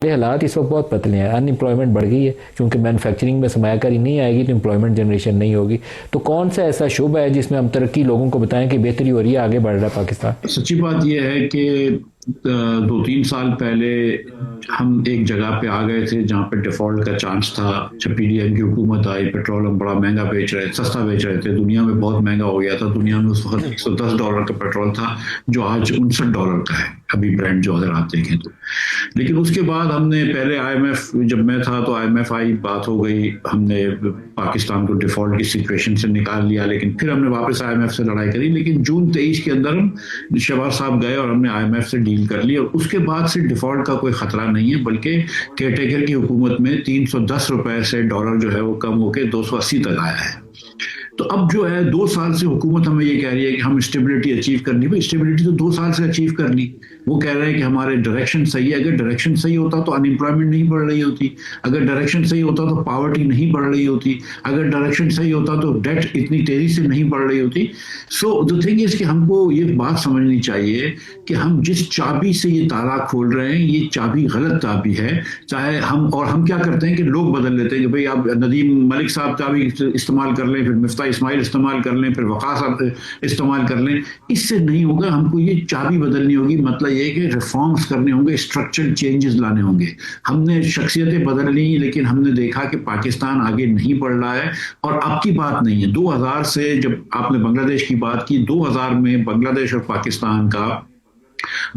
ये हालात इस वक्त बहुत पतले हैं, अनएम्प्लॉयमेंट बढ़ गई है क्योंकि मैन्युफैक्चरिंग में सरमायाकारी नहीं आएगी तो एम्प्लॉयमेंट जनरेशन नहीं होगी। तो कौन सा ऐसा शुभ है जिसमें हम तरक्की लोगों को बताएं कि बेहतरी हो रही है, आगे बढ़ रहा है पाकिस्तान? सच्ची बात यह है कि 2-3 साल पहले हम एक जगह पे आ गए थे जहाँ पे डिफॉल्ट का चांस था। जब पीडीएम की हुकूमत आई, पेट्रोल हम बड़ा महंगा बेच रहे, सस्ता बेच रहे थे, दुनिया में बहुत महंगा हो गया था। दुनिया में उस वक्त $110 का पेट्रोल था, जो आज $59 का है अभी ब्रांड जो अगर आप देखें तो। लेकिन उसके बाद हमने पहले आईएमएफ, जब मैं था तो आईएमएफ आई, बात हो गई, हमने पाकिस्तान को डिफॉल्ट की सिचुएशन से निकाल लिया, लेकिन फिर हमने वापस आईएमएफ से लड़ाई करी। लेकिन जून 23 के अंदर हम शहबाज साहब गए और हमने आईएमएफ से डील कर ली, और उसके बाद से डिफॉल्ट का कोई खतरा नहीं है, बल्कि केयरटेकर की हुकूमत में $310 से डॉलर जो है वो कम होकर 280 तक आया है। तो अब जो है 2 साल से हुकूमत हमें ये कह रही है कि हम स्टेबिलिटी अचीव करनी, भाई स्टेबिलिटी तो 2 साल से अचीव कर ली। वो कह रहे हैं कि हमारे डायरेक्शन सही है। अगर डायरेक्शन सही होता तो अनएम्प्लॉयमेंट नहीं बढ़ रही होती, अगर डायरेक्शन सही होता तो पॉवर्टी नहीं बढ़ रही होती, अगर डायरेक्शन सही होता तो डेट इतनी तेजी से नहीं बढ़ रही होती। सो द थिंग इज कि हमको ये बात समझनी चाहिए कि हम जिस चाबी से ये ताला खोल रहे हैं, ये चाबी गलत चाबी है। चाहे हम क्या करते हैं कि लोग बदल लेते हैं कि भाई आप नदीम मलिक साहब चाबी इस्तेमाल कर लें, फिर मिफ्ता इस्माइल इस्तेमाल कर लें, फिर वक़ास इस्तेमाल कर लें। इससे नहीं होगा, हमको ये चाबी बदलनी होगी। मतलब ये कि रिफॉर्म्स करने होंगे, स्ट्रक्चरल चेंजेस लाने होंगे। हमने शख्सियतें बदल ली, लेकिन हमने देखा कि पाकिस्तान आगे नहीं बढ़ रहा है। और अब की बात नहीं है, 2000 से, जब आपने बांग्लादेश की बात की, 2000 में बांग्लादेश और पाकिस्तान का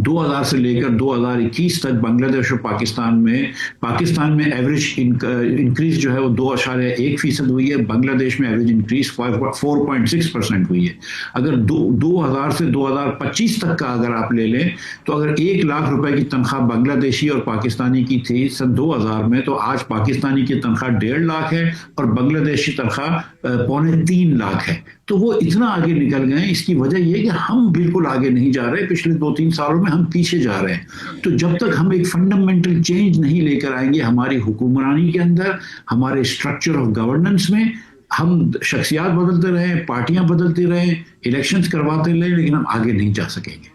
2000 से लेकर 2021 तक बांग्लादेश और पाकिस्तान में एवरेज इंक्रीज जो है वो 2.1% हुई है। बांग्लादेश में एवरेज इंक्रीज 4.6% हुई है। अगर 2000 से 2025 तक का अगर आप ले लें, तो अगर 1 लाख रुपए की तनख्वाह बांग्लादेशी और पाकिस्तानी की थी सन 2000 में, तो आज पाकिस्तानी की तनख्वाह 1.5 लाख है और बांग्लादेशी तनख्वाह 2.25 लाख है। तो वो इतना आगे निकल गए। इसकी वजह यह है कि हम बिल्कुल आगे नहीं जा रहे, पिछले 2-3 सालों में हम पीछे जा रहे हैं। तो जब तक हम एक फंडामेंटल चेंज नहीं लेकर आएंगे हमारी हुक्मरानी के अंदर, हमारे स्ट्रक्चर ऑफ गवर्नेंस में, हम शख्सियात बदलते रहे, पार्टियां बदलती रहे, इलेक्शंस करवाते रहे, लेकिन हम आगे नहीं जा सकेंगे।